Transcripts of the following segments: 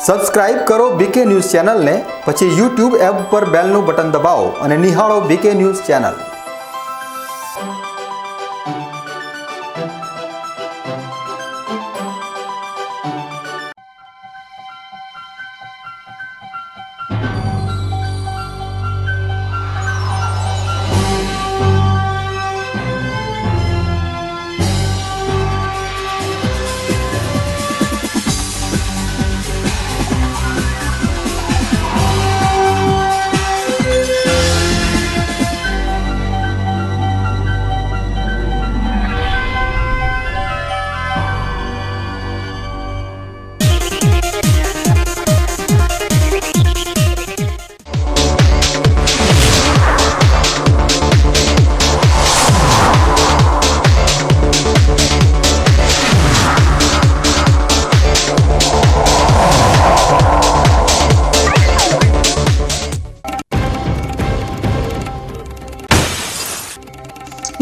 Subscribe કરો બીકે news ચેનલને, પછી YouTube એપ પર બેલનું બટન દબાવો અને નિહાળો BK news channel.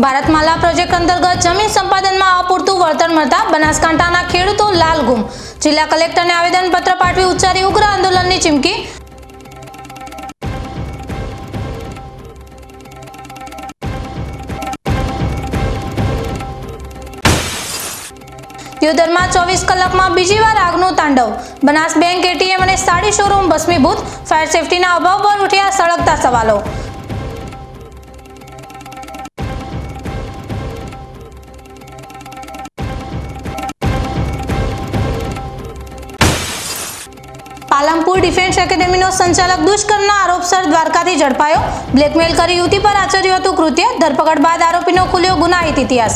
Bharatmala project અંતર્ગત જમીન સંપાદનમાં અપૂરતું વળતર મળતા બનાસકાંઠાના ખેડૂતો લાલઘુમ। જિલ્લા કલેક્ટરને આવેદનપત્ર પાઠવી ઉચ્ચારી ઉગ્ર આંદોલનની ચીમકી। દિયોદરમાં 24 કલાકમાં બીજી વાર આગનું તાંડવ। બનાસ બેંક એટીએમ અને સાડી શોરૂમ ભસ્મીભૂત। ફાયર સેફટીના અભાવ પર ઉઠ્યા સળગતા સવાલો। પાલનપુર ડિફેન્સ એકેડેમીનો સંચાલક દુષ્કર્મના આરોપસર દ્વારકાથી ઝડપાયો। બ્લેકમેલ કરી યુવતી પર આચર્યું હતું કૃત્ય। ધરપકડ બાદ આરોપીનો ખુલ્યો ગુનાહિત ઇતિહાસ।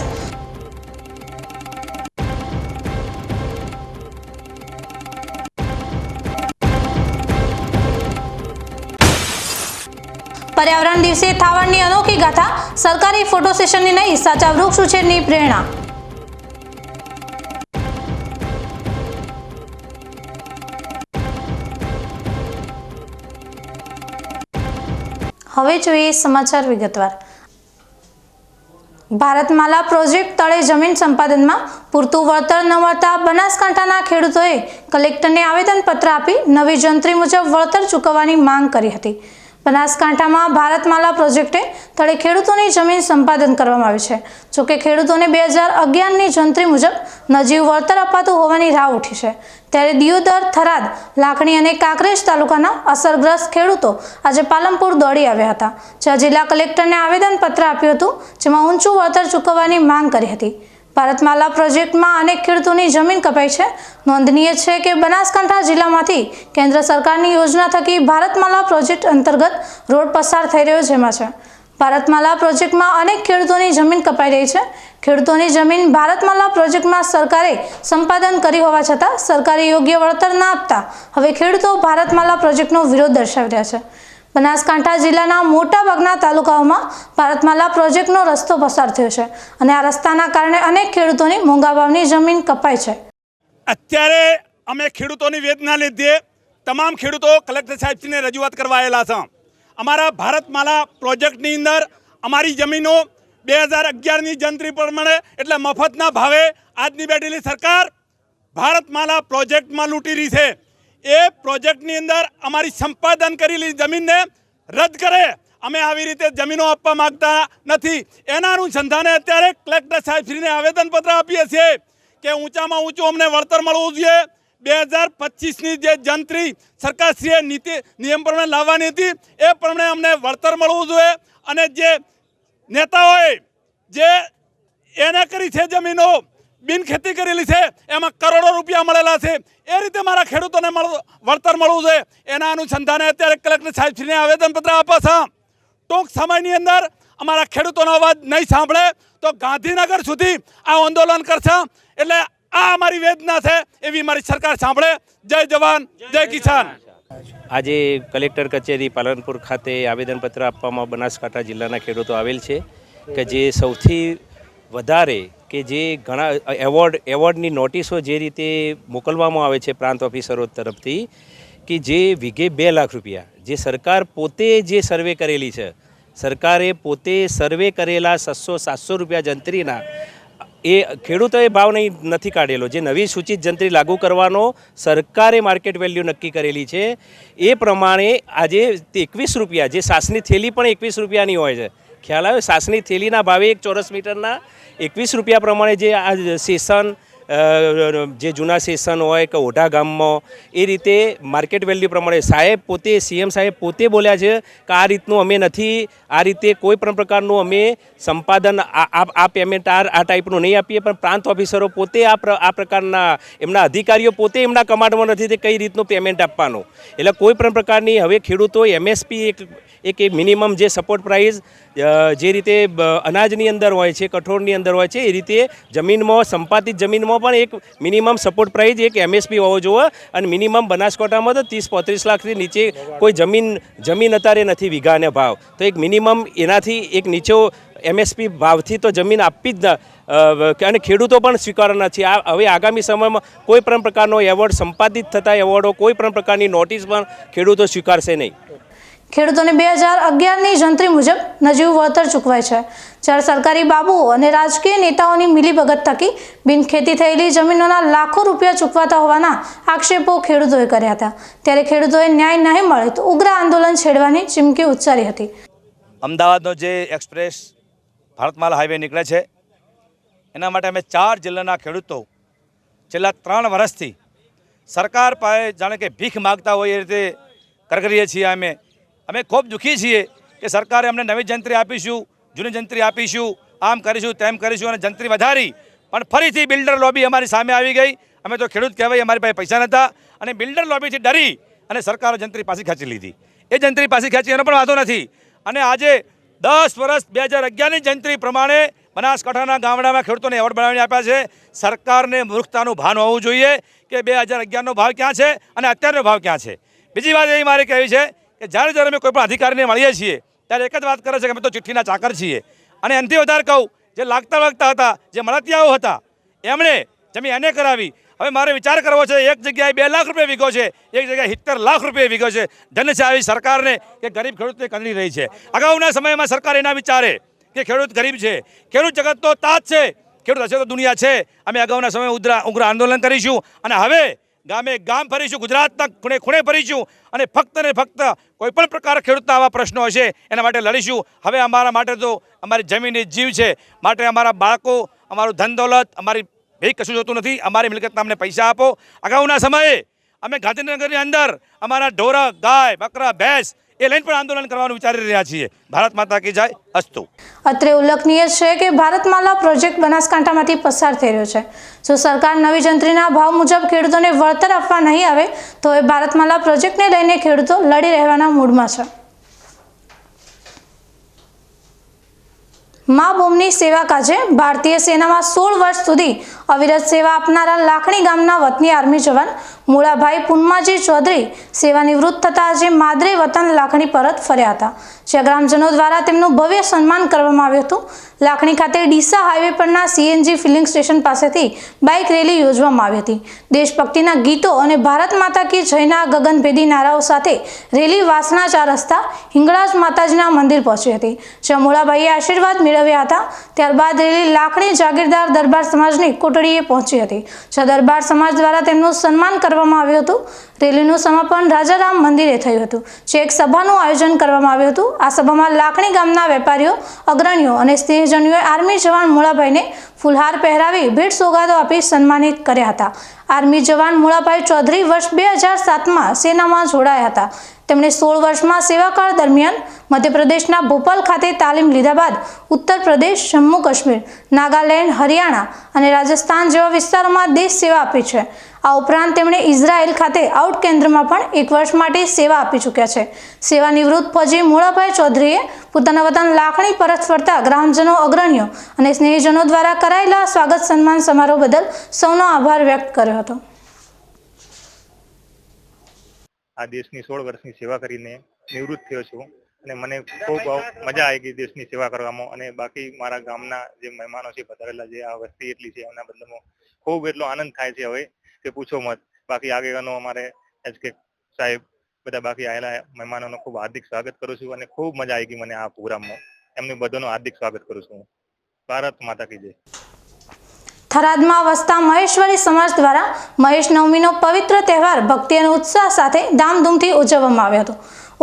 પર્યાવરણ દિવસે થાવણની અનોખી ગાથા। સરકારી ફોટો સેશનની નહીં, સાચા વૃક્ષ ઉછેરની પ્રેરણા। હવે જોઈએ સમાચાર વિગતવાર। ભારતમાલા પ્રોજેક્ટ તળે જમીન સંપાદનમાં પૂરતું વળતર ન મળતા બનાસકાંઠાના ખેડૂતોએ કલેક્ટરને આવેદનપત્ર આપી નવી જંત્રી મુજબ વળતર ચૂકવવાની માંગ કરી હતી। બનાસકાંઠામાં ભારતમાલા પ્રોજેક્ટે તળે ખેડૂતોની જમીન સંપાદન કરવામાં આવી છે। જોકે ખેડૂતોને 2011ની જંત્રી મુજબ નજીવ વળતર અપાતું હોવાની રાવ ઉઠી છે। ત્યારે દિયોદર, થરાદ, લાખણી અને કાંકરેજ તાલુકાના અસરગ્રસ્ત ખેડૂતો આજે પાલનપુર દોડી આવ્યા હતા, જ્યાં જિલ્લા કલેક્ટરને આવેદનપત્ર આપ્યું હતું, જેમાં ઊંચું વળતર ચૂકવવાની માંગ કરી હતી। ભારતમાલા પ્રોજેક્ટમાં અનેક ખેડૂતોની જમીન કપાઈ છે। નોંધનીય છે કે બનાસકાંઠા જિલ્લામાંથી કેન્દ્ર સરકારની યોજના થકી ભારતમાલા પ્રોજેક્ટ અંતર્ગત રોડ પસાર થઈ રહ્યો, જેમાં છે ભારતમાલા પ્રોજેક્ટમાં અનેક ખેડૂતોની જમીન કપાઈ રહી છે। ખેડૂતોની જમીન ભારતમાલા પ્રોજેક્ટમાં સરકારે સંપાદન કરી હોવા છતાં સરકારે યોગ્ય વળતર ન આપતા હવે ખેડૂતો ભારતમાલા પ્રોજેક્ટનો વિરોધ દર્શાવી રહ્યા છે। બનાસકાંઠા જિલ્લાના મોટાભાગના તાલુકાઓમાં ભારતમાલા પ્રોજેક્ટનો રસ્તો પસાર થયો છે અને આ રસ્તાના કારણે અનેક ખેડૂતોની મોંઘા ભાવની જમીન કપાઈ છે। અત્યારે અમે ખેડૂતોની વેદના લીધે તમામ ખેડૂતો કલેક્ટર સાહેબશ્રીને રજૂઆત કરવા આવેલા છે। અમારા ભારતમાલા પ્રોજેક્ટની અંદર અમારી જમીનો 2011ની જંત્રી પ્રમાણે એટલે મફતના ભાવે આજની બેઠેલી સરકાર ભારતમાલા પ્રોજેક્ટમાં લૂંટી રહી છે। એ પ્રોજેક્ટની અંદર અમારી સંપાદન કરેલી જમીનને રદ કરે। અમે આવી રીતે જમીનો આપવા માંગતા નથી। એના અનુસંધાને અત્યારે કલેક્ટર સાહેબશ્રીને આવેદનપત્ર આપીએ છીએ કે ઊંચામાં ઊંચું અમને વળતર મળવું જોઈએ। 2025ની જે જંત્રી સરકારશ્રીએ નિયમ પ્રમાણે લાવવાની હતી એ પ્રમાણે અમને વળતર મળવું જોઈએ અને જે નેતાઓએ જે એને કરી છે જમીનો બિનખેતી કરેલી છે એમાં કરોડો રૂપિયા મળેલા છે, એ રીતે મારા ખેડૂતોને વળતર મળવું જોઈએ। એના અનુસંધાને અત્યારે કલેક્ટર સાહેબશ્રીને આવેદનપત્ર આપે છે। ટૂંક સમયની અંદર અમારા ખેડૂતોનો અવાજ નહીં સાંભળે તો ગાંધીનગર સુધી આ આંદોલન કરશે। એટલે આ અમારી વેદના છે, એવી મારી સરકાર સાંભળે। જય જવાન, જય કિસાન। આજે કલેક્ટર કચેરી પાલનપુર ખાતે આવેદનપત્ર આપવામાં બનાસકાંઠા જિલ્લાના ખેડૂતો આવેલ છે કે જે સૌથી વધારે કે જે ઘણા એવોર્ડની નોટિસો જે રીતે મોકલવામાં આવે છે પ્રાંત ઓફિસરો તરફથી કે જે વીઘે 2 લાખ રૂપિયા જે સરકાર પોતે જે સર્વે કરેલી છે, સરકારે પોતે સર્વે કરેલા 600-700 રૂપિયા જંત્રીના એ ખેડૂતોએ ભાવ નથી કાઢેલો. જે નવી સૂચિત જંત્રી લાગુ કરવાનો સરકારે માર્કેટ વેલ્યુ નક્કી કરેલી છે એ પ્રમાણે આજે 21 રૂપિયા, જે સાસની થેલી પણ 21 રૂપિયાની હોય છે. ખ્યાલ આવે? સાસની થેલીના ભાવે 1 ચોરસ મીટરના 21 રૂપિયા પ્રમાણે જે આ સેશન, જે જૂના સેશન હોય કે ઓઢા ગામમાં, એ રીતે માર્કેટ વેલ્યુ પ્રમાણે સાહેબ પોતે, સીએમ સાહેબ પોતે બોલ્યા છે કે આ રીતનું અમે નથી, આ રીતે કોઈ પણ પ્રકારનું અમે સંપાદન આ પેમેન્ટ આ ટાઈપનું નહીં આપીએ. પણ પ્રાંત ઓફિસરો પોતે આ પ્રકારના એમના અધિકારીઓ પોતે એમના કમાન્ડમાં નથી તે કઈ રીતનું પેમેન્ટ આપવાનું. એટલે કોઈ પણ પ્રકારની હવે ખેડૂતો એમએસપી એક મિનિમમ જે સપોર્ટ પ્રાઇસ જે રીતે અનાજની અંદર હોય છે, કઠોળની અંદર હોય છે, એ રીતે જમીનમાં, સંપાદિત જમીનમાં પણ એક મિનિમમ સપોર્ટ પ્રાઇસ, એક એમએસપી હોવો જોઈએ. અને મિનિમમ બનાસકાંઠામાં તો 30-35 લાખથી નીચે કોઈ જમીન અત્યારે નથી વીઘાને ભાવ. તો એક મિનિમમ એનાથી એક નીચો એમએસપી ભાવથી તો જમીન આપવી જ અને ખેડૂતો પણ સ્વીકારવાના છે. હવે આગામી સમયમાં કોઈ પણ પ્રકારનો એવોર્ડ, સંપાદિત થતા એવોર્ડો, કોઈ પણ પ્રકારની નોટિસ પણ ખેડૂતો સ્વીકારશે નહીં. ખેડૂતોને 2011ની જંત્રી મુજબ નજીવું વળતર ચૂકવાય છે, જ્યારે સરકારી બાબુઓ અને રાજકીય નેતાઓની મિલીભગત થકી બિનખેતી થયેલી જમીનોના લાખો રૂપિયા ચૂકવાતા હોવાના આક્ષેપો ખેડૂતોએ કર્યા હતા. ત્યારે ખેડૂતોએ ન્યાય નહીં મળે તો ઉગ્ર આંદોલન છેડવાની ચીમકી ઉચ્ચારી હતી. અમદાવાદનો જે એક્સપ્રેસ ભારતમાલા હાઈવે નીકળે છે એના માટે અમે 4 જિલ્લાના ખેડૂતો છેલ્લા 3 વર્ષથી સરકાર પાસે જાણે કે ભીખ માગતા હોય એ રીતે કરગરીએ છીએ. અમે ખૂબ દુઃખી છીએ કે સરકારે અમને નવી જંત્રી આપીશું, જૂની જંત્રી આપીશું, આમ કરીશું, તેમ કરીશું, અને જંત્રી વધારી. પણ ફરીથી બિલ્ડર લોબી અમારી સામે આવી ગઈ. અમે તો ખેડૂત કહેવાય, અમારી પાસે પૈસા નહોતા, અને બિલ્ડર લોબીથી ડરી અને સરકારે જંત્રી પાછી ખેંચી લીધી. એ જંત્રી પાછી ખેંચી એનો પણ વાંધો નથી. અને આજે 10 વર્ષ 2011ની જંત્રી પ્રમાણે બનાસકાંઠાના ગામડામાં ખેડૂતોને એવોર્ડ બનાવીને આપ્યા છે. સરકારને મૂર્ખતાનું ભાન હોવું જોઈએ કે 2011નો ભાવ ક્યાં છે અને અત્યારનો ભાવ ક્યાં છે. બીજી વાત એ મારે કહેવી છે કે જ્યારે અમે કોઈ પણ અધિકારીને મળીએ છીએ ત્યારે એક જ વાત કરે છે કે અમે તો ચિઠ્ઠીના ચાકર છીએ. અને એનાથી વધારે કહું, જે લાગતા હતા, જે મળતિયાઓ હતા, એમણે જમીન એને કરાવી. હવે મારે વિચાર કરવો છે, એક જગ્યાએ 2 લાખ રૂપિયા વીઘો છે, એક જગ્યાએ 70 લાખ રૂપિયા વીઘો છે. ધન્ય છે આવી સરકારને કે ગરીબ ખેડૂતને કંદડી રહી છે. અગાઉના સમયમાં સરકાર એના વિચારે કે ખેડૂત ગરીબ છે, ખેડૂત જગત તો તાજ છે, ખેડૂત હશે તો દુનિયા છે. અમે અગાઉના સમયમાં ઉગ્ર આંદોલન કરીશું અને હવે ગામે ગામ ફરીશું, ગુજરાતના ખૂણે ખૂણે ફરીશું અને ફક્ત ને ફક્ત કોઈપણ પ્રકાર ખેડૂતના આવા પ્રશ્નો હશે એના માટે લડીશું. હવે અમારા માટે તો અમારી જમીન એ જીવ છે, માટે અમારા બાળકો, અમારું ધન દોલત, અમારી ભેગ કશું જોતું નથી. અમારી મિલકતના અમને પૈસા આપો. અગાઉના સમયે અમે ગાંધીનગરની અંદર અમારા ઢોરા, ગાય, બકરા, ભેંસ એ લઈને પણ આંદોલન કરવાનું વિચારી રહ્યા છીએ. ભારત માતા કી જય. અસ્તુ. અત્રે ઉલ્લેખનીય છે કે ભારતમાલા પ્રોજેક્ટ બનાસકાંઠામાંથી પસાર થઈ રહ્યો છે. જો સરકાર નવી જંત્રીના ભાવ મુજબ ખેડૂતોને વળતર આપવા નહીં આવે તો એ ભારતમાલા પ્રોજેક્ટને લઈને ખેડૂતો લડી રહેવાના મૂડમાં છે. મા બોમની સેવા કાજે ભારતીય સેનામાં 16 વર્ષ સુધી અવિરત સેવા આપનારા લાખણી ગામના વતની આર્મી જવાન મૂળાભાઈ પુન્માજી ચૌધરી સેવાનિવૃત્ત થતા આજે માદરે વતન લાખણી પરત ફર્યા હતા, જ્યાં ગ્રામજનો દ્વારા તેમનું ભવ્ય સન્માન કરવામાં આવ્યું હતું. લાખણી ખાતે ડીસા હાઈવે પરના સીએનજી ફિલિંગ સ્ટેશન પાસેથી બાઇક રેલી યોજવામાં આવી હતી. દેશભક્તિના ગીતો અને ભારત માતા કી જયના ગગનભેદી નારાઓ સાથે રેલી વાસણા 4 રસ્તા હિંગળાજ માતાજીના મંદિર પહોંચી હતી, જ્યાં મૂળાભાઈએ આશીર્વાદ મેળવ્યા હતા. ત્યારબાદ રેલી લાખણી જાગીરદાર દરબાર સમાજની કોટડીએ પહોંચી હતી, જ્યાં દરબાર સમાજ દ્વારા તેમનું સન્માન કરવામાં આવ્યું હતું. રેલીનું સમાપન રાજારામ મંદિરે થયું હતું, જે એક સભાનું આયોજન કરવામાં આવ્યું હતું. આ સભામાં લાખણી ગામના વેપારીઓ, અગ્રણીઓ અને સ્નેહજનોએ આર્મી જવાન મૂળાભાઈને ફૂલહાર પહેરાવી ભેટ સોગાદો આપી સન્માનિત કર્યા હતા. આર્મી જવાન મૂળાભાઈ ચૌધરી વર્ષ 2007માં સેનામાં જોડાયા હતા. તેમણે 16 વર્ષમાં સેવાકાળ દરમિયાન મધ્યપ્રદેશના ભોપાલ ખાતે તાલીમ લીધા બાદ ઉત્તર પ્રદેશ, જમ્મુ કાશ્મીર, નાગાલેન્ડ, હરિયાણા અને રાજસ્થાન જેવા વિસ્તારોમાં દેશ સેવા આપી છે. આ ઉપરાંત તેમણે ઇઝરાયલ ખાતે આઉટ કેન્દ્રમાં પણ 1 વર્ષ માટે સેવા આપી ચૂક્યા છે. સેવાનિવૃત્ત ફૌજી મૂળાભાઈ ચૌધરીએ પોતાના વતન લાખણી પરત ફરતા ગ્રામજનો, અગ્રણીઓ અને સ્નેહીજનો દ્વારા કરાયેલા સ્વાગત સન્માન સમારોહ બદલ સૌનો આભાર વ્યક્ત કર્યો હતો. આ દેશની 16 વર્ષની સેવા કરીને નિવૃત્ત થયો છું અને મને ખૂબ મજા આવી ગઈ દેશની સેવા કરવામાં. અને બાકી મારા ગામના જે મહેમાનો છે પધારેલા, જે આ વસ્તી એટલી છે એમના બદલામાં ખૂબ એટલો આનંદ થાય છે હવે કે પૂછો મત. બાકી આગેવાનો અમારે એચકે સાહેબ બધા બાકી આવેલા મહેમાનોનો ખૂબ હાર્દિક સ્વાગત કરું છું અને ખૂબ મજા આવી ગઈ મને આ પ્રોગ્રામમાં. એમનું બધાનું હાર્દિક સ્વાગત કરું છું. ભારત માતા કી જય. થરાદમાં વસતા મહેશ્વરી સમાજ દ્વારા મહેશ નવમીનો પવિત્ર તહેવાર ભક્તિ અને ઉત્સાહ સાથે ધામધૂમથી ઉજવવામાં આવ્યો હતો.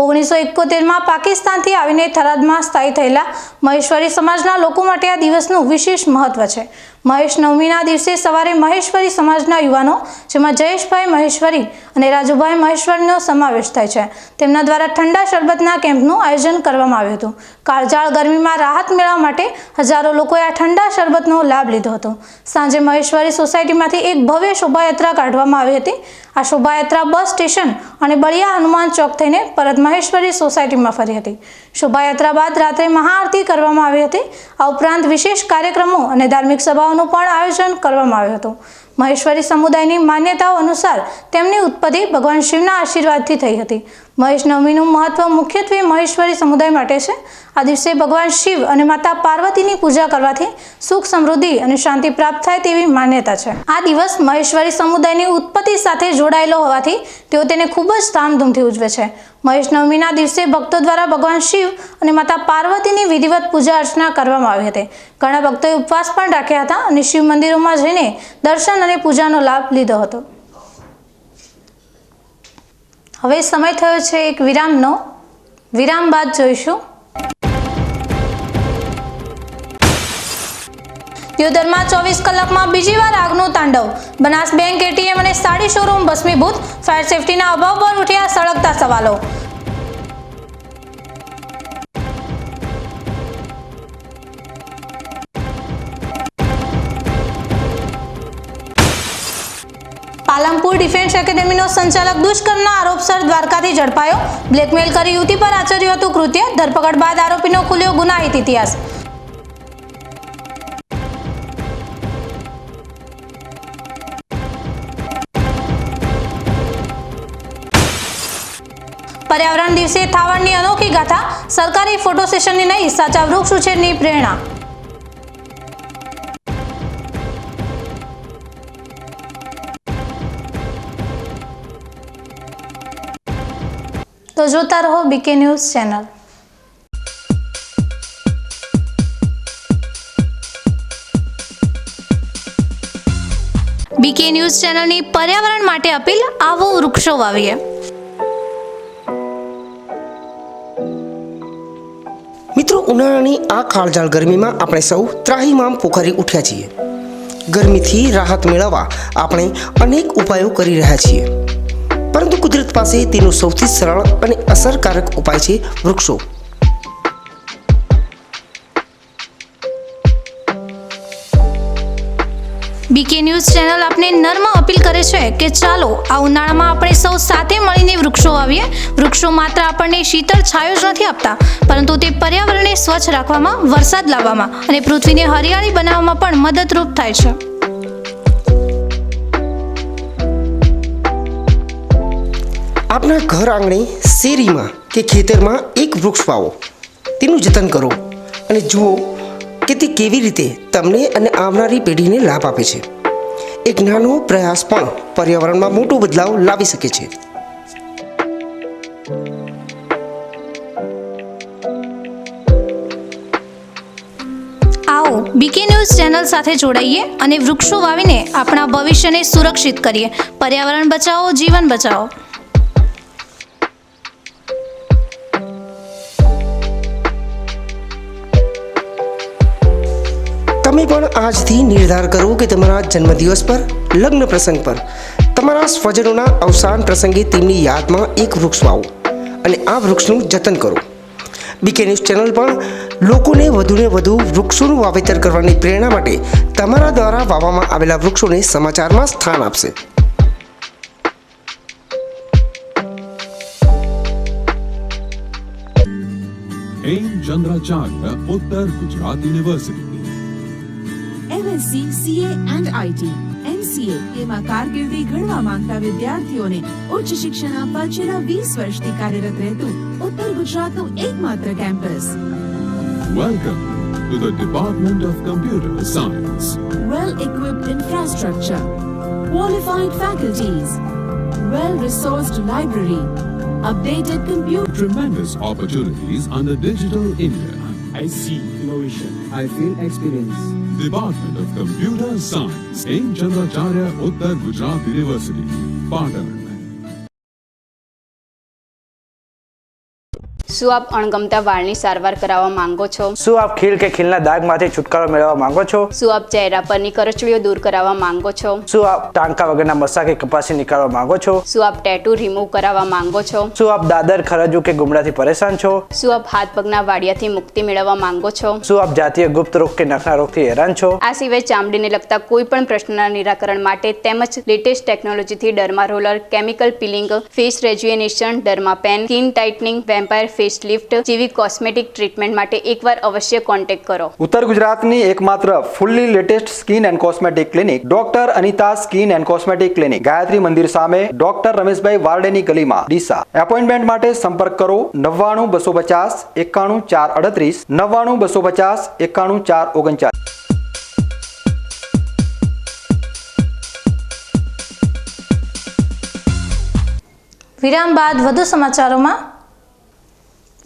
1971માં પાકિસ્તાનથી આવીને થરાદમાં સ્થાયી થયેલા મહેશ્વરી સમાજના લોકો માટે આ દિવસનું વિશેષ મહત્વ છે. મહેશ નવમીના દિવસે સવારે મહેશ્વરી સમાજના યુવાનો, જેમાં જયેશભાઈ મહેશ્વરી અને રાજુભાઈ મહેશ્વરીનો સમાવેશ થાય છે, તેમના દ્વારા ઠંડા શરબતના કેમ્પનું આયોજન કરવામાં આવ્યું હતું. કાળઝાળ ગરમીમાં રાહત મેળવવા માટે હજારો લોકોએ આ ઠંડા શરબતનો લાભ લીધો હતો. સાંજે મહેશ્વરી સોસાયટીમાંથી એક ભવ્ય શોભાયાત્રા કાઢવામાં આવી હતી. આ શોભાયાત્રા બસ સ્ટેશન અને બળિયા હનુમાન ચોક થઈને પરત મહેશ્વરી સોસાયટીમાં ફરી હતી. શોભાયાત્રા બાદ રાત્રે મહાઆરતી કરવામાં આવી હતી. આ ઉપરાંત વિશેષ કાર્યક્રમો અને ધાર્મિક સભાઓનું પણ આયોજન કરવામાં આવ્યું હતું. મહેશ્વરી સમુદાયની માન્યતાઓ અનુસાર તેમની ઉત્પત્તિ ભગવાન શિવના આશીર્વાદથી થઈ હતી. મહેશ નવમીનું મહત્વ મુખ્યત્વે મહેશ્વરી સમુદાય માટે છે. આ દિવસે ભગવાન શિવ અને માતા પાર્વતીની પૂજા કરવાથી સુખ, સમૃદ્ધિ અને શાંતિ પ્રાપ્ત થાય તેવી માન્યતા છે. આ દિવસ મહેશ્વરી સમુદાયની ઉત્પત્તિ સાથે જોડાયેલો હોવાથી તેઓ તેને ખૂબ જ ધામધૂમથી ઉજવે છે. મહેશ નવમીના દિવસે ભક્તો દ્વારા ભગવાન શિવ અને માતા પાર્વતીની વિધિવત પૂજા અર્ચના કરવામાં આવી હતી. ઘણા ભક્તોએ ઉપવાસ પણ રાખ્યા હતા અને શિવ મંદિરોમાં જઈને દર્શન અને પૂજાનો લાભ લીધો હતો. હવે સમય થયો છે એક વિરામનો. વિરામ બાદ જોઈશું દિયોદરમાં 24 કલાકમાં બીજી વાર આગનું તાંડવ. બનાસ બેંક એટીએમ અને સાડી શોરૂમ ભસ્મીભૂત. ફાયર સેફટીના અભાવ પર ઉઠ્યા સળગતા સવાલો. પાલનપુર ડિફેન્સ એકેડેમીનો સંચાલક દુષ્કર્મના આરોપસર દ્વારકાથી ઝડપાયો. બ્લેકમેલ કરી યુવતી પર આચર્યું હતું કૃત્ય. ધરપકડ બાદ આરોપીનો ખુલ્યો ગુનાહિત ઇતિહાસ. પર્યાવરણ દિવસે થાવણની અનોખી ગાથા. સરકારી ફોટો સેશનની નહીં, સાચા વૃક્ષ ઉછેરની પ્રેરણા. તો જોતા રહો BK news channel. BK news ચેનલની પર્યાવરણ માટે અપીલ. આવો વૃક્ષો વાવીએ. મિત્રો, ઉનાળાની આ કાળઝાળ ગરમીમાં આપણે સૌ ત્રાહિમામ પોકારી ઉઠ્યા છીએ. ગરમીથી રાહત મેળવવા આપણે અનેક ઉપાયો કરી રહ્યા છીએ, પરંતુ કુદરત પાસે તેનો સૌથી સરળ અને અસરકારક ઉપાય છે વૃક્ષો. બીકે ન્યૂઝ ચેનલ આપને નર્મ અપીલ કરે છે કે ચાલો આ ઉનાળામાં આપણે સૌ સાથે મળીને વૃક્ષો વાવીએ. વૃક્ષો માત્ર આપણને શીતળ છાયો જ નથી આપતા, પરંતુ તે પર્યાવરણને સ્વચ્છ રાખવામાં, વરસાદ લાવવામાં અને પૃથ્વીને હરિયાળી બનાવવામાં પણ મદદરૂપ થાય છે. આપના ઘર આંગણે, શેરીમાં કે ખેતરમાં એક વૃક્ષ વાવો. તેનું જતન કરો અને જુઓ કે તે કેવી રીતે તમને અને આવનારી પેઢીને લાભ આપે છે. એક નાનો પ્રયાસ પણ પર્યાવરણમાં મોટો બદલાવ લાવી શકે છે. આવો બીકે ન્યૂઝ ચેનલ સાથે જોડાઈએ અને વૃક્ષો વાવીને આપણા ભવિષ્યને સુરક્ષિત કરીએ. પર્યાવરણ બચાવો, જીવન બચાવો. તમે પણ આજથી નિર્ધાર કરો કે તમારા જન્મદિવસ પર, લગ્ન પ્રસંગ પર, તમારા સ્વજનોના અવસાન પ્રસંગે તેમની યાદમાં એક વૃક્ષ વાવો અને આ વૃક્ષનું જતન કરો. બીકે ન્યૂઝ ચેનલ પણ લોકોને વધુને વધુ વૃક્ષોનું વાવેતર કરવાની પ્રેરણા માટે તમારા દ્વારા વાવવામાં આવેલા વૃક્ષોને સમાચારમાં સ્થાન આપશે. ચંદ્રાચાર્ય ઉત્તર Gujarat university MSc, CA and IT, MCA તેમાં કારકિર્દી ઘડવા માંગતા વિદ્યાર્થીઓને ઉચ્ચ શિક્ષણ આપવા છેલ્લા 20 વર્ષથી કાર્યરત રહેતું ઉત્તર ગુજરાતનું એકમાત્ર campus. Welcome to the Department of Computer Science. Well-equipped infrastructure, qualified faculties, well-resourced library, updated computer. Tremendous opportunities under Digital India. I see innovation. I feel experience. Department of Computer Science, Hemchandracharya Uttar Gujarat University, Patan. શું આપ અણગમતા વાળની સારવાર કરાવવા માંગો છો? શું આપ ખીલ કે ખીલના દાગમાંથી છુટકારો મેળવવા માંગો છો? શું આપ ચહેરા પરની કરચલીઓ દૂર કરાવવા માંગો છો? શું આપ ટાંકા વગરના મસા કે કપાસી નીકાળવા માંગો છો? શું આપ ટેટુ રિમૂવ કરાવવા માંગો છો? શું આપ દાદર ખરજુ કે ગુમડાથી પરેશાન છો? શું આપ હાથ પગના વાડિયાથી મુક્તિ મેળવવા માંગો છો? શું આપ જાતીય ગુપ્ત રોગ કે નખના રોગથી હેરાન છો? આ સિવાય ચામડીને લગતા કોઈ પણ પ્રશ્નના નિરાકરણ માટે તેમજ લેટેસ્ટ ટેકનોલોજીથી derma roller, chemical peeling, face rejuvenation, derma pen, skin tightening, vampire face lift જેવી કોસ્મેટિક ટ્રીટમેન્ટ માટે એકવાર અવશ્ય કોન્ટેક્ટ કરો. ઉત્તર ગુજરાતની એકમાત્ર fully latest skin and cosmetic clinic doctor Anita skin and cosmetic clinic, Gayatri Mandir સામે, ડોક્ટર રમેશભાઈ વારડેની ગલીમાં, ડીસા. એપોઇન્ટમેન્ટ માટે સંપર્ક કરો 99 250 91 438, 99 250 91 439. વિરામ બાદ વધુ સમાચારોમાં.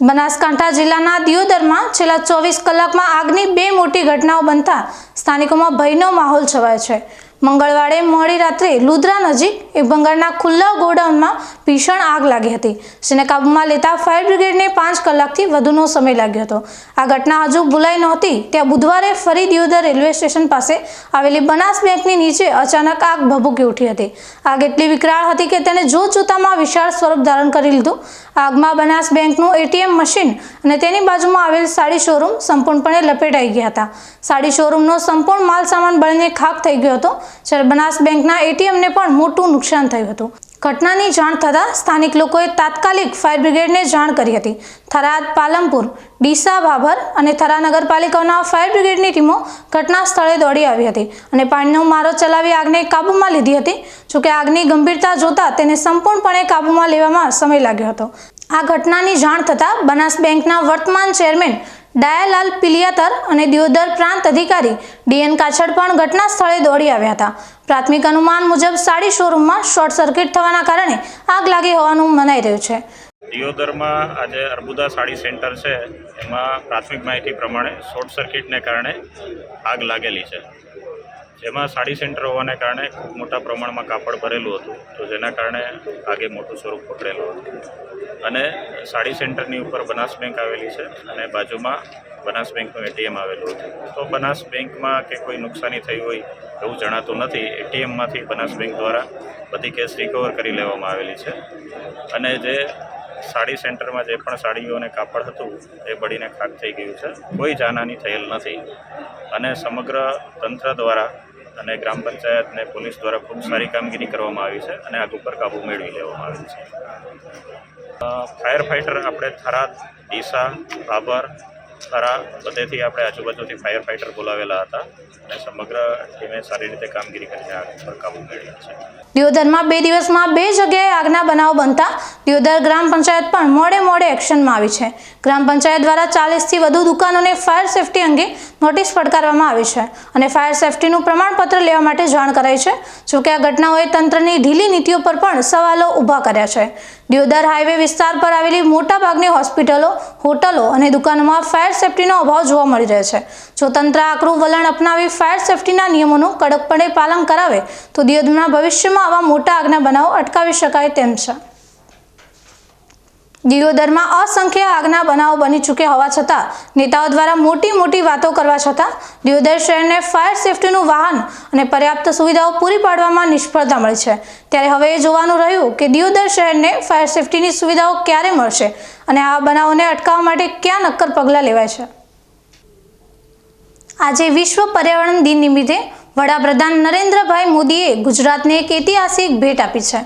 બનાસકાંઠા જિલ્લાના દિયોદરમાં છેલ્લા 24 કલાકમાં આગની 2 મોટી ઘટનાઓ બનતા સ્થાનિકોમાં ભયનો માહોલ છવાયો છે. મંગળવારે મોડી રાત્રે લુદ્રા નજીક એક ભંગારના ખુલ્લા ગોડાઉનમાં ભીષણ આગ લાગી હતી, જેને કાબૂમાં લેતા ફાયર બ્રિગેડને 5 કલાકથી વધુનો સમય લાગ્યો હતો. આ ઘટના હજુ ભૂલાઈ નહોતી ત્યાં બુધવારે ફરી દિયોદર રેલવે સ્ટેશન પાસે આવેલી બનાસ બેંકની નીચે અચાનક આગ ભભૂકી ઉઠી હતી. આગ એટલી વિકરાળ હતી કે તેને જોતજોતામાં વિશાળ સ્વરૂપ ધારણ કરી લીધું. આગમાં બનાસ બેંકનું એટીએમ મશીન અને તેની બાજુમાં આવેલ સાડી શોરૂમ સંપૂર્ણપણે લપેટાઈ ગયા હતા. સાડી શોરૂમનો સંપૂર્ણ માલ સામાન બળીને ખાખ થઈ ગયો હતો, જ્યારે બનાસ બેંકના એટીએમને પણ મોટું નુકસાન થયું હતું. ઘટનાની જાણ થતાં સ્થાનિક લોકોએ તાત્કાલિક ફાયર બ્રિગેડને જાણ કરી હતી. થરાદ, પાલનપુર, ડીસા, ભાભર અને થરા નગરપાલિકાઓના ફાયર બ્રિગેડની ટીમો ઘટના સ્થળે દોડી આવી હતી અને પાણીનો મારો ચલાવી આગને કાબૂમાં લીધી હતી. જોકે આગની ગંભીરતા જોતા તેને સંપૂર્ણપણે કાબૂમાં લેવામાં સમય લાગ્યો હતો. આ ઘટનાની જાણ થતાં બનાસ બેંકના વર્તમાન ચેરમેન ડાયાલાલ પિલિયાતર અને દિયોદર પ્રાંત અધિકારી ડીએન કાછડ પણ ઘટના સ્થળે દોડી આવ્યા હતા. પ્રાથમિક અનુમાન મુજબ સાડી શોરૂમમાં શોર્ટ સર્કિટ થવાના કારણે આગ લાગી હોવાનું મનાઈ રહ્યું છે. દિયોદરમાં આજે અર્બુદા સાડી સેન્ટર છે, એમાં પ્રાથમિક માહિતી પ્રમાણે શોર્ટ સર્કિટને કારણે આગ લાગેલી છે. જેમાં સાડી સેન્ટર હોવાને કારણે ખૂબ મોટા પ્રમાણમાં કાપડ ભરેલું હતું, તો જેના કારણે આગે મોટું સ્વરૂપ પકડેલું હતું. અને સાડી સેન્ટરની ઉપર બનાસ બેંક આવેલી છે અને બાજુમાં બનાસ બેંકનું એટીએમ આવેલું હતું. તો બનાસ બેંકમાં કે કોઈ નુકસાની થઈ હોય એવું જણાતું નથી. એટીએમમાંથી બનાસ બેંક દ્વારા બધી કેસ રિકવર કરી લેવામાં આવેલી છે અને જે સાડી સેન્ટરમાં જે પણ સાડીઓ અને કાપડ હતું એ બળીને ખાક થઈ ગયું છે. કોઈ જાનહાની થયેલ નથી અને સમગ્ર તંત્ર દ્વારા અને ગ્રામ પંચાયત અને પોલીસ દ્વારા ખૂબ સારી કામગીરી કરવામાં આવી છે અને આગ ઉપર કાબૂ મેળવી લેવામાં આવ્યું છે. ફાયર ફાઇટર આપણે થરાદ, ડીસા, ભાભર, થરા બધેથી આપણે આજુબાજુથી ફાયર ફાઇટર બોલાવેલા હતા અને સમગ્ર ટીમે સારી રીતે કામગીરી કરીને આગ ઉપર કાબૂ મેળવ્યો છે. દિયોદરમાં 2 દિવસમાં 2 જગ્યાએ આગના બનાવ બનતા દિયોદર ગ્રામ પંચાયત પણ મોડે એક્શનમાં આવી છે. ગ્રામ પંચાયત દ્વારા 40થી વધુ દુકાનોને ફાયર સેફટી અંગે નોટિસ ફટકારવામાં આવી છે અને ફાયર સેફટીનું પ્રમાણપત્ર લેવા માટે જાણ કરાઈ છે. જોકે આ ઘટનાઓએ તંત્રની ઢીલી નીતિઓ પર પણ સવાલો ઊભા કર્યા છે. દિયોદર હાઈવે વિસ્તાર પર આવેલી મોટાભાગની હોસ્પિટલો, હોટલો અને દુકાનોમાં ફાયર સેફટીનો અભાવ જોવા મળી રહ્યો છે. જો તંત્ર આકરું વલણ અપનાવી ફાયર સેફટીના નિયમોનું કડકપણે પાલન કરાવે તો દિયોદરના ભવિષ્યમાં આવા મોટા આગના બનાવો અટકાવી શકાય તેમ છે. દિયોદરમાં અસંખ્ય આગના બનાવો બની ચૂક્યા હોવા છતાં નેતાઓ દ્વારા મોટી વાતો કરવા છતાં દિયોદર શહેરને ફાયર સેફટીનું વાહન અને પર્યાપ્ત સુવિધાઓ પૂરી પાડવામાં નિષ્ફળતા મળી છે. ત્યારે હવે એ જોવાનું રહ્યું કે દિયોદર શહેરને ફાયર સેફટીની સુવિધાઓ ક્યારે મળશે અને આવા બનાવોને અટકાવવા માટે ક્યાં નક્કર પગલાં લેવાય છે. આજે વિશ્વ પર્યાવરણ દિન નિમિત્તે વડાપ્રધાન નરેન્દ્રભાઈ મોદીએ ગુજરાતને એક ઐતિહાસિક ભેટ આપી છે.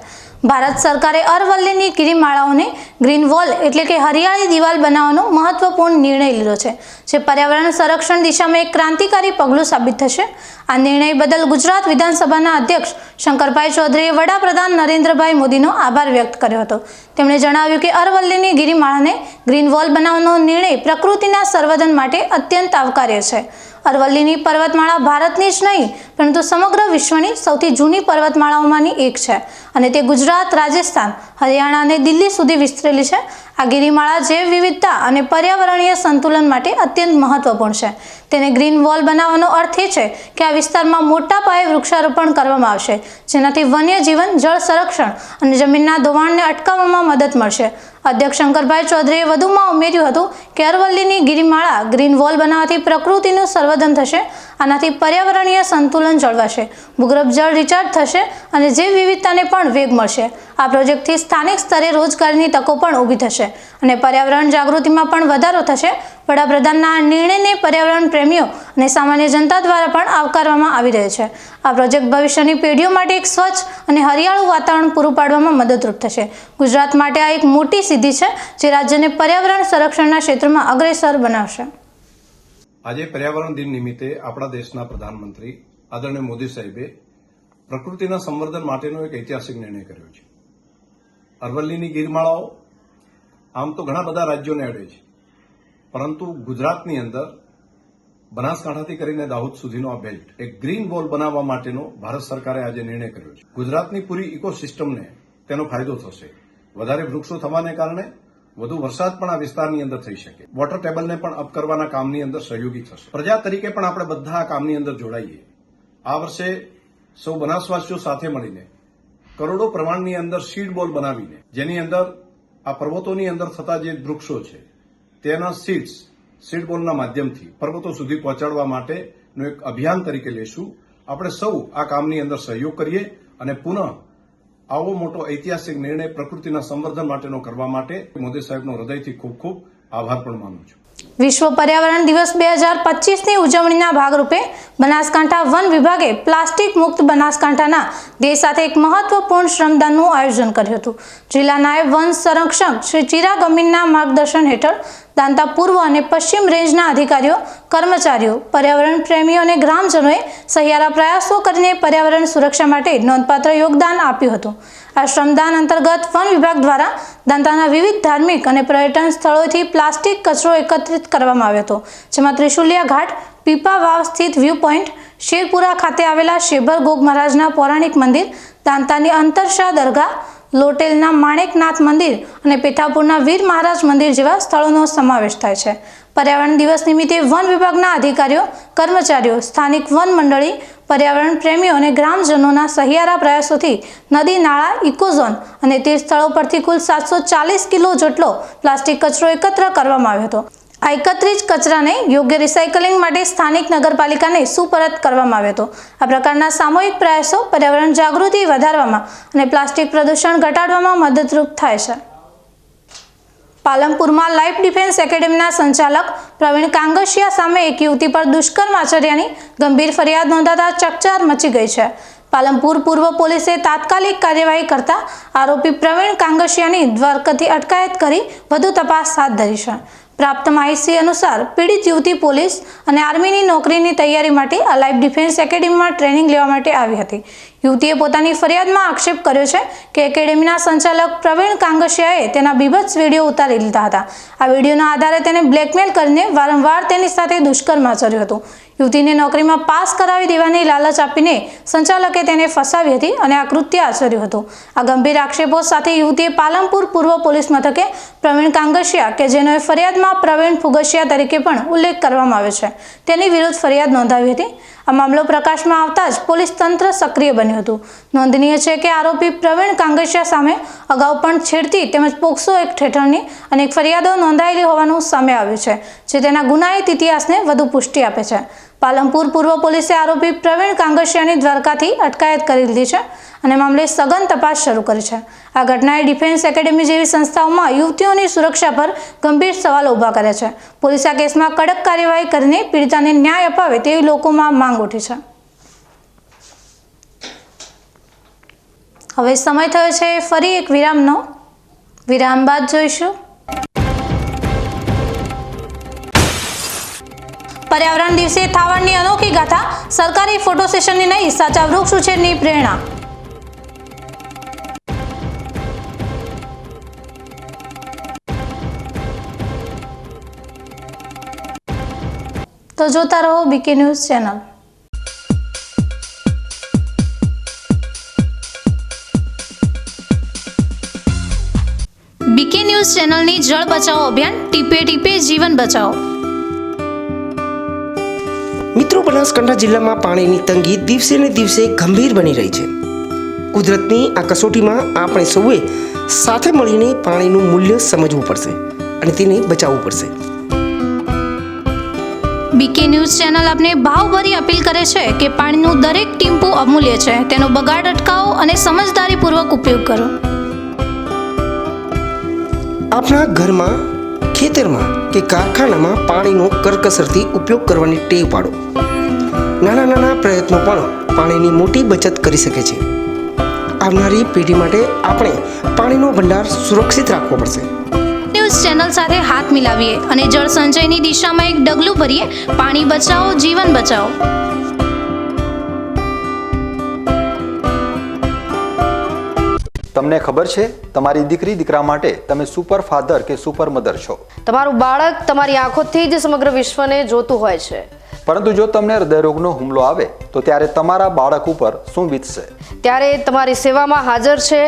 ભારત સરકારે અરવલ્લીની ગિરિમાળાઓને ગ્રીન વોલ એટલે કે હરિયાળી દિવાલ બનાવવાનો મહત્વપૂર્ણ નિર્ણય લીધો છે, જે પર્યાવરણ સંરક્ષણ દિશામાં એક ક્રાંતિકારી પગલું સાબિત થશે. આ નિર્ણય બદલ ગુજરાત વિધાનસભાના અધ્યક્ષ શંકરભાઈ ચૌધરીએ વડાપ્રધાન નરેન્દ્રભાઈ મોદીનો આભાર વ્યક્ત કર્યો હતો. તેમણે જણાવ્યું કે અરવલ્લીની ગિરિમાળાને ગ્રીન વોલ બનાવવાનો નિર્ણય પ્રકૃતિના સંવર્ધન માટે અત્યંત આવકાર્ય છે. અરવલ્લીની પર્વતમાળા ભારતની જ નહીં પરંતુ સમગ્ર વિશ્વની સૌથી જૂની પર્વતમાળાઓમાંની એક છે અને તે ગુજરાત, રાજસ્થાન, હરિયાણા અને દિલ્હી સુધી વિસ્તરેલી છે. આ ગિરિમાળા જૈવ વિવિધતા અને પર્યાવરણીય સંતુલન માટે અત્યંત મહત્વપૂર્ણ છે. તેને ગ્રીન વોલ બનાવવાનો અર્થ એ છે કે આ વિસ્તારમાં મોટા પાયે વૃક્ષારોપણ કરવામાં આવશે, જેનાથી વન્યજીવન, જળ સંરક્ષણ અને જમીનના ધોવાણને અટકાવવામાં મદદ મળશે. અધ્યક્ષ શંકરભાઈ ચૌધરીએ વધુમાં ઉમેર્યું હતું કે અરવલ્લીની ગિરિમાળા ગ્રીન વોલ બનાવવાથી પ્રકૃતિનું સંવર્ધન થશે. આનાથી પર્યાવરણીય સંતુલન જળવાશે, ભૂગર્ભ જળ રિચાર્જ થશે અને જૈવ વિવિધતાને પણ વેગ મળશે. આ પ્રોજેક્ટથી સ્થાનિક સ્તરે રોજગારીની તકો પણ ઊભી થશે અને પર્યાવરણ જાગૃતિમાં પણ વધારો થશે. વડાપ્રધાનના આ નિર્ણયને પર્યાવરણ પ્રેમીઓ અને સામાન્ય જનતા દ્વારા પણ આવકારવામાં આવી રહ્યો છે. આ પ્રોજેક્ટ ભવિષ્યની પેઢીઓ માટે એક સ્વચ્છ અને હરિયાળું વાતાવરણ પૂરું પાડવામાં મદદરૂપ થશે. ગુજરાત માટે આ એક મોટી સિદ્ધિ છે જે રાજ્યને પર્યાવરણ સંરક્ષણના ક્ષેત્રમાં અગ્રેસર બનાવશે. આજે પર્યાવરણ દિન નિમિત્તે આપણા દેશના પ્રધાનમંત્રી આદરણીય મોદી સાહેબે પ્રકૃતિના સંવર્ધન માટેનો એક ઐતિહાસિક નિર્ણય કર્યો છે. અરવલ્લીની ગિરિમાળાઓ આમ તો ઘણા બધા રાજ્યોને અડે છે, પરંતુ ગુજરાતની અંદર બનાસકાંઠાથી કરીને દાહોદ સુધીનો આ બેલ્ટ એક ગ્રીન વોલ બનાવવા માટેનો ભારત સરકારે આજે નિર્ણય કર્યો છે. ગુજરાતની પૂરી ઇકોસિસ્ટમને તેનો ફાયદો થશે. વધારે વૃક્ષો થવાને કારણે વધુ વરસાદ પણ આ વિસ્તારની અંદર થઈ શકે. વોટર ટેબલને પણ અપ કરવાના કામની અંદર સહયોગી થશે. પ્રજા તરીકે પણ આપણે બધા આ કામની અંદર જોડાઈએ. આ વર્ષે સૌ બનાસવાસીઓ સાથે મળીને કરોડો પ્રમાણની અંદર સીડ બોલ બનાવીને, જેની અંદર આ પર્વતોની અંદર થતા જે વૃક્ષો છે તેના સીડ બોલના માધ્યમથી પર્વતો સુધી પહોંચાડવા માટેનું એક અભિયાન તરીકે લેશું. આપણે સૌ આ કામની અંદર સહયોગ કરીએ અને પુનઃ આવો મોટો ઐતિહાસિક નિર્ણય પ્રકૃતિના સંવર્ધન માટેનો કરવા માટે મોદી સાહેબનો હૃદયથી ખૂબ ખૂબ આભાર પણ માનું છું. વિશ્વ પર્યાવરણ દિવસ 2025ની ઉજવણીના ભાગરૂપે બનાસકાંઠા વન વિભાગે પ્લાસ્ટિક મુક્ત બનાસકાંઠાના ધ્યેય સાથે એક મહત્વપૂર્ણ શ્રમદાનનું આયોજન કર્યું હતું. જિલ્લા નાયબ વન સંરક્ષક શ્રી ચિરાગ અમીનના માર્ગદર્શન હેઠળ દાંતા પૂર્વ અને પશ્ચિમ રેન્જના અધિકારીઓ, કર્મચારીઓ, પર્યાવરણ પ્રેમીઓ અને ગ્રામજનોએ સહિયારા પ્રયાસો કરીને પર્યાવરણ સુરક્ષા માટે નોંધપાત્ર યોગદાન આપ્યું હતું. આ શ્રમદાન અંતર્ગત વન વિભાગ દ્વારા દાંતાના વિવિધ ધાર્મિક અને પર્યટન સ્થળોથી પ્લાસ્ટિક કચરો એકત્રિત કરવામાં આવ્યો હતો, જેમાં ત્રિશુલિયા ઘાટ, પીપા વાવ સ્થિત વ્યૂ પોઈન્ટ, શેરપુરા ખાતે આવેલા શેભર ગોગ મહારાજના પૌરાણિક મંદિર, દાંતાની અંતરશાહ દરગાહ, લોટેલના માણેકનાથ મંદિર અને પેથાપુરના વીર મહારાજ મંદિર જેવા સ્થળોનો સમાવેશ થાય છે. પર્યાવરણ દિવસ નિમિત્તે વન વિભાગના અધિકારીઓ, કર્મચારીઓ, સ્થાનિક વન મંડળી, પર્યાવરણ પ્રેમીઓ અને ગ્રામજનોના સહિયારા પ્રયાસોથી નદી, નાળા, ઇકોઝોન અને તીર્થ સ્થળો પરથી કુલ 740 કિલો જેટલો પ્લાસ્ટિક કચરો એકત્ર કરવામાં આવ્યો હતો. આ એકત્રિત કચરાને યોગ્ય રિસાયકલિંગ માટે સ્થાનિક નગરપાલિકાને સુપરત કરવામાં આવ્યો હતો. આ પ્રકારના સામૂહિક પ્રયાસો પર્યાવરણ જાગૃતિ વધારવામાં અને પ્લાસ્ટિક પ્રદૂષણ ઘટાડવામાં મદદરૂપ થાય છે. પાલનપુરમાં લાઈફ ડિફેન્સ એકેડેમીના સંચાલક પ્રવીણ કાંગશિયા સામે એક યુવતી પર દુષ્કર્મ આચર્યાની ગંભીર ફરિયાદ નોંધાતા ચકચાર મચી ગઈ છે. પાલનપુર પૂર્વ પોલીસે તાત્કાલિક કાર્યવાહી કરતા આરોપી પ્રવીણ કાંગશિયાની દ્વારકાથી અટકાયત કરી વધુ તપાસ હાથ ધરી છે. પ્રાપ્ત માહિતી અનુસાર પીડિત યુવતી પોલીસ અને આર્મીની નોકરીની તૈયારી માટે આ લાઈફ ડિફેન્સ એકેડેમીમાં ટ્રેનિંગ લેવા માટે આવી હતી. યુવતીએ પોતાની ફરિયાદમાં આક્ષેપ કર્યો છે કે એકેડેમીના સંચાલક પ્રવીણ કાંગશિયાએ તેના બીભત્સ વિડીયો ઉતારી લીધા હતા. આ વિડીયોના આધારે તેને બ્લેકમેલ કરીને વારંવાર તેની સાથે દુષ્કર્મ આચર્યું હતું. યુવતીને નોકરીમાં પાસ કરાવી દેવાની લાલચ આપીને સંચાલકે તેને ફસાવી હતી અને આ કૃત્ય આચર્યું હતું. આ ગંભીર આક્ષેપો સાથે યુવતીએ પાલનપુર પૂર્વ પોલીસ મથકે પ્રવીણ કાંગશિયા, કે જેનો ફરિયાદમાં પ્રવીણ ફુગશિયા તરીકે પણ ઉલ્લેખ કરવામાં આવ્યો છે, તેની વિરુદ્ધ ફરિયાદ નોંધાવી હતી. આ મામલો પ્રકાશમાં આવતા જ પોલીસ તંત્ર સક્રિય બન્યું હતું. નોંધનીય છે કે આરોપી પ્રવીણ કાંગશિયા સામે અગાઉ પણ છેડતી તેમજ પોક્સો એક્ટ હેઠળની અનેક ફરિયાદો નોંધાયેલી હોવાનું સામે આવ્યું છે, જે તેના ગુનાહિત ઇતિહાસને વધુ પુષ્ટિ આપે છે. પાલનપુર પૂર્વ પોલીસે આરોપી પ્રવીણ કાંગશિયાની દ્વારકાથી અટકાયત કરી લીધી છે અને મામલે સઘન તપાસ શરૂ કરી છે. આ ઘટનાએ ડિફેન્સ એકેડેમી જેવી સંસ્થાઓમાં યુવતીઓની સુરક્ષા પર ગંભીર સવાલો ઊભા કર્યા છે. પોલીસે આ કેસમાં કડક કાર્યવાહી કરીને પીડિતાને ન્યાય અપાવે તેવી લોકોમાં માંગ ઉઠી છે. હવે સમય થયો છે ફરી એક વિરામનો. વિરામ બાદ જોઈશું પર્યાવરણ દિવસે થાવણની અનોખી ગાથા, સરકારી ફોટો સેશનની નહીં સાચા વૃક્ષ ઉછેરની પ્રેરણા. તો જોતા રહો BK news channel. BK news ચેનલની જળ બચાવો અભિયાન ટીપે ટીપે જીવન બચાવો. મિત્રો, બનાસકાંઠા જિલ્લામાં પાણીની તંગી દિવસે ને દિવસે ગંભીર બની રહી છે. કુદરતની આ કસોટીમાં આપણે સૌએ સાથે મળીને પાણીનું મૂલ્ય સમજવું પડશે અને તેને બચાવવું પડશે. બીકે ન્યૂઝ ચેનલ આપને ભાવભરી અપીલ કરે છે કે પાણીનું દરેક ટીમ્પું અમૂલ્ય છે. તેનો બગાડ અટકાવો અને સમજદારીપૂર્વક ઉપયોગ કરો. આપણા ઘરમાં, ખેતરમાં કે કારખાનામાં પાણીનો કરકસરથી ઉપયોગ કરવાની ટેવ પાડો. નાના નાના પ્રયત્નો પણ પાણીની મોટી બચત કરી શકે છે. આવનારી પેઢી માટે આપણે પાણીનો ભંડાર સુરક્ષિત રાખવો પડશે. ન્યૂઝ ચેનલ સાથે હાથ મિલાવીએ અને જળ સંચયની દિશામાં એક ડગલું ભરીએ. પાણી બચાવો, જીવન બચાવો. તમને ખબર છે, તમારી દીકરી દીકરા માટે તમે સુપર ફાધર કે સુપર મધર છો. તમારું બાળક તમારી આંખોથી જ સમગ્ર વિશ્વને જોતું હોય છે. પરંતુ જો તમને હૃદયરોગનો હુમલો આવે તો ત્યારે તમારા બાળક ઉપર શું વીતશે? ત્યારે તમારી સેવામાં હાજર છે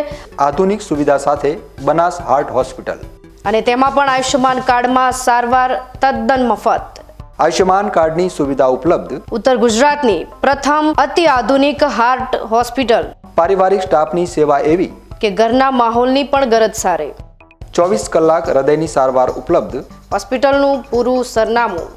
આધુનિક સુવિધા સાથે બનાસ હાર્ટ હોસ્પિટલ, અને તેમાં પણ આયુષ્યમાન કાર્ડમાં સારવાર તદ્દન મફત. આયુષ્યમાન કાર્ડની સુવિધા ઉપલબ્ધ ઉત્તર ગુજરાતની પ્રથમ અતિ આધુનિક હાર્ટ હોસ્પિટલ. પારિવારિક સ્ટાફની સેવા એવી કે ઘરના માહોલની પણ ગરજ સારે. 24 કલાક હૃદયની સારવાર ઉપલબ્ધ. હોસ્પિટલનું પૂરું સરનામું.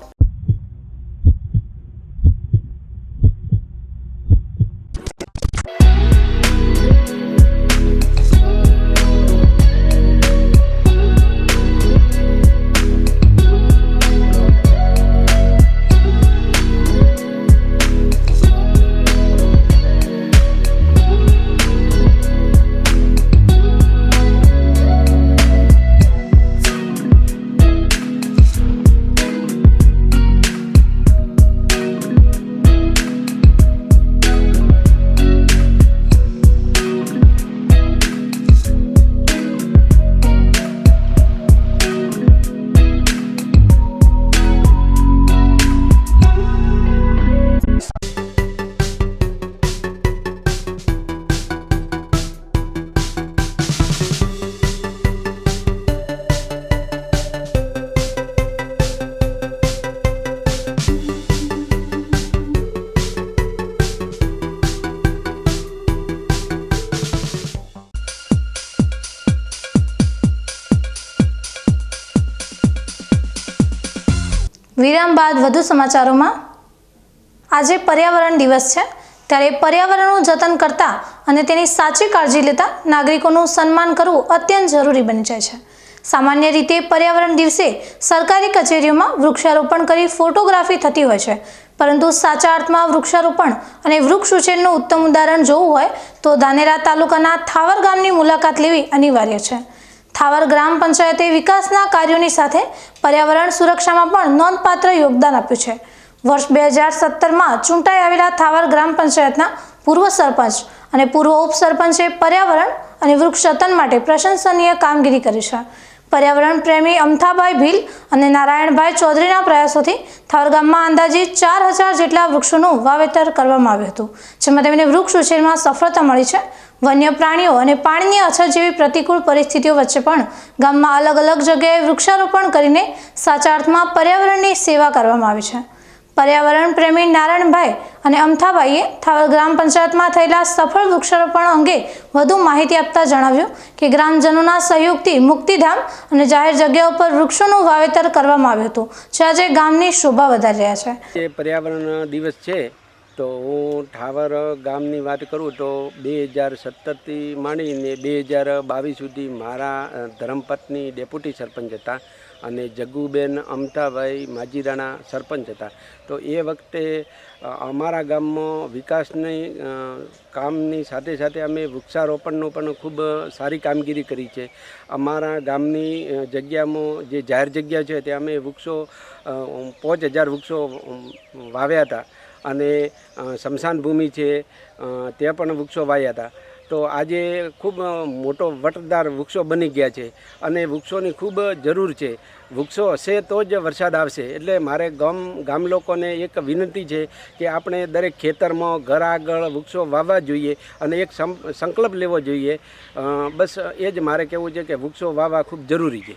વિરામ બાદ વધુ સમાચારોમાં. આજે પર્યાવરણ દિવસ છે, ત્યારે પર્યાવરણનું જતન કરતા અને તેની સાચી કાળજી લેતા નાગરિકોનું સન્માન કરવું અત્યંત જરૂરી બની જાય છે. સામાન્ય રીતે પર્યાવરણ દિવસે સરકારી કચેરીઓમાં વૃક્ષારોપણ કરી ફોટોગ્રાફી થતી હોય છે, પરંતુ સાચા અર્થમાં વૃક્ષારોપણ અને વૃક્ષ ઉછેરનું ઉત્તમ ઉદાહરણ જોવું હોય તો ધાનેરા તાલુકાના થાવર ગામની મુલાકાત લેવી અનિવાર્ય છે. થાવર ગ્રામ પંચાયતે વિકાસના કાર્યોની સાથે પર્યાવરણ સુરક્ષામાં પણ નોંધપાત્ર યોગદાન આપ્યું છે. વર્ષ 2017માં ચૂંટાઈ આવેલા થાવર ગ્રામ પંચાયતના પૂર્વ સરપંચ અને પૂર્વ ઉપસરપંચે પર્યાવરણ અને વૃક્ષ જતન માટે પ્રશંસનીય કામગીરી કરી છે. પર્યાવરણ પ્રેમી અમથાભાઈ ભીલ અને નારાયણભાઈ ચૌધરીના પ્રયાસોથી થાવર ગામમાં અંદાજે 4000 જેટલા વૃક્ષોનું વાવેતર કરવામાં આવ્યું હતું, જેમાં તેમને વૃક્ષ ઉછેરમાં સફળતા મળી છે. વન્ય પ્રાણીઓ અને પાણીની અછત જેવી પ્રતિકૂળ પરિસ્થિતિઓ વચ્ચે પણ ગામમાં અલગ અલગ જગ્યાએ વૃક્ષારોપણ કરીને સાચા અર્થમાં પર્યાવરણની સેવા કરવામાં આવી છે. પર્યાવરણ પ્રેમી નારાયણભાઈ અને અમથાભાઈએ થાવર ગ્રામ પંચાયતમાં થયેલા સફળ વૃક્ષારોપણ અંગે વધુ માહિતી આપતા જણાવ્યું કે ગ્રામજનોના સહયોગથી મુક્તિધામ અને જાહેર જગ્યાઓ પર વૃક્ષોનું વાવેતર કરવામાં આવ્યું હતું, જે આજે ગામની શોભા વધારી રહ્યા છે. પર્યાવરણ દિવસ છે તો હું ઠાવર ગામની વાત કરું તો 2017થી માંડીને 2022 સુધી મારા ધર્મપત્ની ડેપ્યુટી સરપંચ હતા અને જગ્ગુબેન અમથાભાઈ માજીરાણા સરપંચ હતા. તો એ વખતે અમારા ગામમાં વિકાસની કામની સાથે સાથે અમે વૃક્ષારોપણનું પણ ખૂબ સારી કામગીરી કરી છે. અમારા ગામની જગ્યામાં જે જાહેર જગ્યા છે ત્યાં અમે વૃક્ષો 5000 વૃક્ષો વાવ્યા હતા અને સ્મશાન ભૂમિ છે ત્યાં પણ વૃક્ષો વાવ્યા હતા. તો આજે ખૂબ મોટો વટદાર વૃક્ષો બની ગયા છે અને વૃક્ષોની ખૂબ જરૂર છે. વૃક્ષો હશે તો જ વરસાદ આવશે. એટલે મારે ગામ લોકોને એક વિનંતી છે કે આપણે દરેક ખેતરમાં ઘર આગળ વૃક્ષો વાવવા જોઈએ અને એક સંકલ્પ લેવો જોઈએ. બસ એ જ મારે કહેવું છે કે વૃક્ષો વાવવા ખૂબ જરૂરી છે.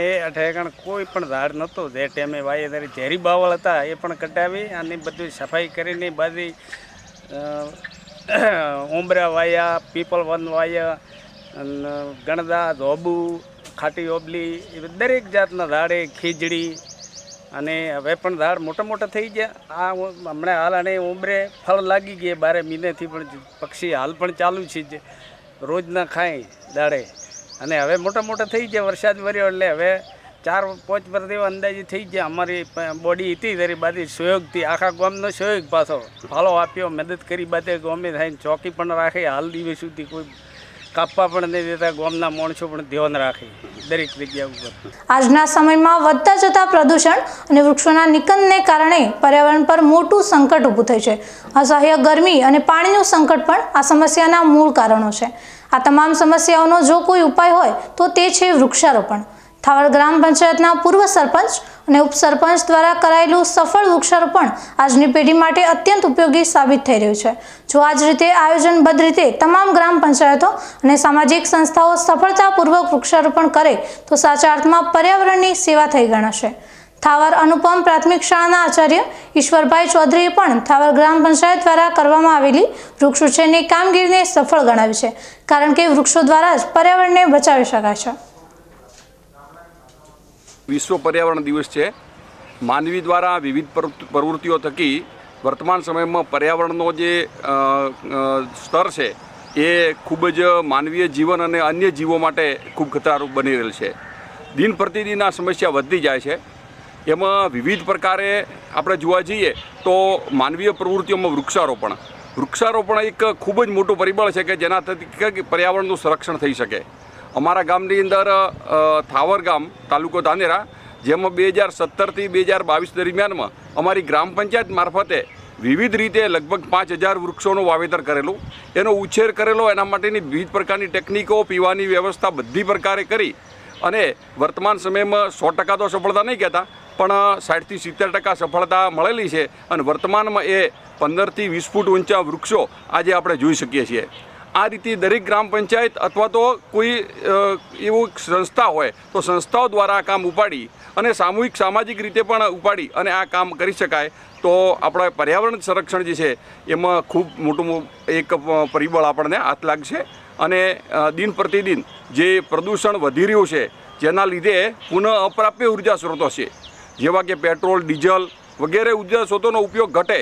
એ અઠેકણ કોઈ પણ ઝાડ નહોતું જે ટાઈમે વાય ત્યારે ઝેરી બાવળ હતા એ પણ કટાવી અને બધું સફાઈ કરીને બધી ઉંબરા વાયા, પીપલ વન વાયા, અને ગણદા, ધોબુ, ખાટી ઓબલી એ દરેક જાતના ઝાડે, ખીજડી અને હવે પણ ઝાડ મોટા મોટા થઈ ગયા. આ હમણાં હાલ અને ઉંબરે ફળ લાગી ગયા 12 મહિનાથી પણ પક્ષી હાલ પણ ચાલુ છે રોજના ખાય દાડે અને હવે મોટા મોટા થઈ ગયા. વરસાદ વર્યો એટલે હવે 4-5 વર્ષ એવા અંદાજે થઈ ગયા. અમારી બોડી હતી તારી બાદી સહયોગથી આખા ગામનો સહયોગ પાછો ફાળો આપ્યો, મદદ કરી બાદે ગામે થઈને ચોકી પણ રાખે. હાલ દિવસ સુધી કોઈ કાપવા પણ નહીં દેતા. ગામના માણસો પણ ધ્યાન રાખે દરેક જગ્યા ઉપર. આજના સમયમાં વધતા જતા પ્રદૂષણ અને વૃક્ષોના નિકંદને કારણે પર્યાવરણ પર મોટું સંકટ ઊભું થયું છે. અસહ્ય ગરમી અને પાણીનું સંકટ પણ આ સમસ્યાના મૂળ કારણો છે. આ તમામ સમસ્યાઓનો જો કોઈ ઉપાય હોય તો તે છે વૃક્ષારોપણ. થાવર ગ્રામ પંચાયતના પૂર્વ સરપંચ અને ઉપસરપંચ દ્વારા કરાયેલું સફળ વૃક્ષારોપણ આજની પેઢી માટે અત્યંત ઉપયોગી સાબિત થઈ રહ્યું છે. જો આ જ રીતે આયોજનબદ્ધ રીતે તમામ ગ્રામ પંચાયતો અને સામાજિક સંસ્થાઓ સફળતાપૂર્વક વૃક્ષારોપણ કરે તો સાચા અર્થમાં પર્યાવરણની સેવા થઈ ગણાશે. થાવર અનુપમ પ્રાથમિક શાળાના આચાર્ય ઈશ્વરભાઈ ચૌધરીએ પણ થાવર ગ્રામ પંચાયત દ્વારા કરવામાં આવેલી વૃક્ષ ઉછેરની કામગીરીને સફળ ગણાવી છે, કારણ કે વૃક્ષો દ્વારા જ પર્યાવરણને બચાવી શકાય છે. વિશ્વ પર્યાવરણ દિવસ છે. માનવી દ્વારા વિવિધ પ્રવૃત્તિઓ થકી વર્તમાન સમયમાં પર્યાવરણનો જે સ્તર છે એ ખૂબ જ માનવીય જીવન અને અન્ય જીવો માટે ખૂબ ખતરારૂપ બની રહેલ છે. દિન પ્રતિદિન આ સમસ્યા વધતી જાય છે. એમાં વિવિધ પ્રકારે આપણે જોવા જઈએ તો માનવીય પ્રવૃત્તિઓમાં વૃક્ષારોપણ એક ખૂબ જ મોટું પરિબળ છે કે જેના થકી પર્યાવરણનું સંરક્ષણ થઈ શકે. અમારા ગામની અંદર થાવર ગામ તાલુકો ધાનેરા, જેમાં 2017થી 2022 દરમિયાનમાં અમારી ગ્રામ પંચાયત મારફતે વિવિધ રીતે લગભગ 5000 વૃક્ષોનું વાવેતર કરેલું, એનો ઉછેર કરેલો, એના માટેની વિવિધ પ્રકારની ટેકનિકો, પીવાની વ્યવસ્થા બધી પ્રકારે કરી અને વર્તમાન સમયમાં 100% તો સફળતા નહીં કહેતા પણ 60થી 70% સફળતા મળેલી છે અને વર્તમાનમાં એ 15થી 20 ફૂટ ઊંચા વૃક્ષો આજે આપણે જોઈ શકીએ છીએ. આ રીતે દરેક ગ્રામ પંચાયત અથવા તો કોઈ એવું સંસ્થા હોય તો સંસ્થાઓ દ્વારા આ કામ ઉપાડી અને સામાજિક રીતે પણ ઉપાડી અને આ કામ કરી શકાય તો આપણા પર્યાવરણ સંરક્ષણ જે છે એમાં ખૂબ મોટું એક પરિબળ આપણને હાથ લાગશે. અને દિન પ્રતિદિન જે પ્રદૂષણ વધી રહ્યું છે જેના લીધે પુનઃ અપ્રાપ્ય ઉર્જા સ્ત્રોતો છે જેવા કે પેટ્રોલ, ડીઝલ વગેરે ઉર્જા સ્ત્રોતોનો ઉપયોગ ઘટે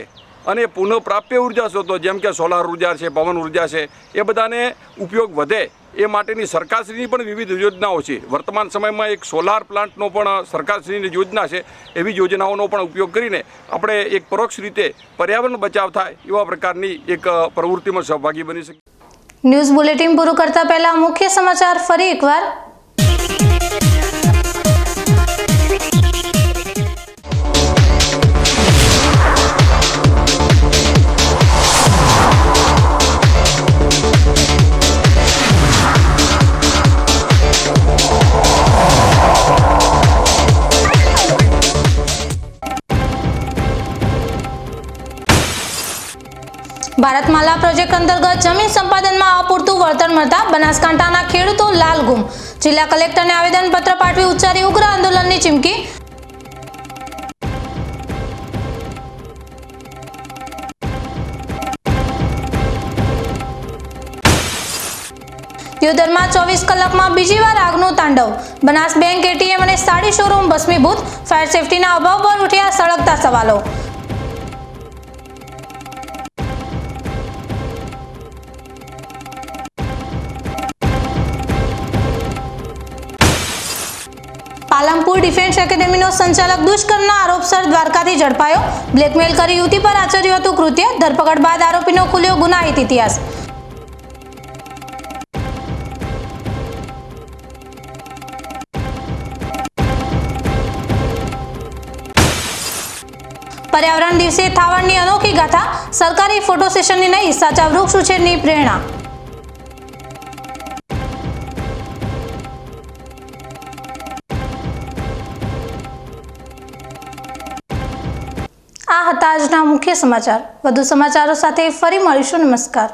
અને પુનઃપ્રાપ્ય ઉર્જા સ્ત્રોતો જેમ કે સોલાર ઉર્જા છે, પવન ઉર્જા છે, એ બધાને ઉપયોગ વધે એ માટેની સરકારશ્રીની પણ વિવિધ યોજનાઓ છે. વર્તમાન સમયમાં એક સોલાર પ્લાન્ટનો પણ સરકારશ્રીની યોજના છે. એવી યોજનાઓનો પણ ઉપયોગ કરીને આપણે એક પરોક્ષ રીતે પર્યાવરણ બચાવ થાય એવા પ્રકારની એક પ્રવૃત્તિમાં સહભાગી બની શકીએ. ન્યૂઝ બુલેટિન પૂરું કરતા પહેલા મુખ્ય સમાચાર ફરી એકવાર. ભારતમાલા પ્રોજેક્ટ અંતર્ગત જમીન સંપાદનમાં અપૂરતું વળતર મળતા બનાસકાંઠાના ખેડૂતો લાલઘુમ. જિલ્લા કલેક્ટરને આવેદનપત્ર પાઠવી ઉચ્ચારી ઉગ્ર આંદોલનની ચીમકી. દિયોદરમાં 24 કલાકમાં બીજી વાર આગનું તાંડવ. બનાસ બેંક, એટીએમ અને સાડી શોરૂમ ભસ્મીભૂત. ફાયર સેફટીના અભાવ પર ઉઠ્યા સળગતા સવાલો. પાલનપુર ડિફેન્સ એકેડેમીનો સંચાલક દુષ્કર્મના આરોપસર દ્વારકાથી ઝડપાયો. બ્લેકમેલ કરી યુવતી પર આચર્યું હતું કૃત્ય. ધરપકડ બાદ આરોપીનો ખુલ્યો ગુનાહિત ઇતિહાસ. પર્યાવરણ દિવસે થાવરની અનોખી ગાથા. સરકારી ફોટો સેશનની નહીં, સાચા વૃક્ષ ઉછેરની પ્રેરણા. આ હતા આજના મુખ્ય સમાચાર. વધુ સમાચારો સાથે ફરી મળીશું. નમસ્કાર.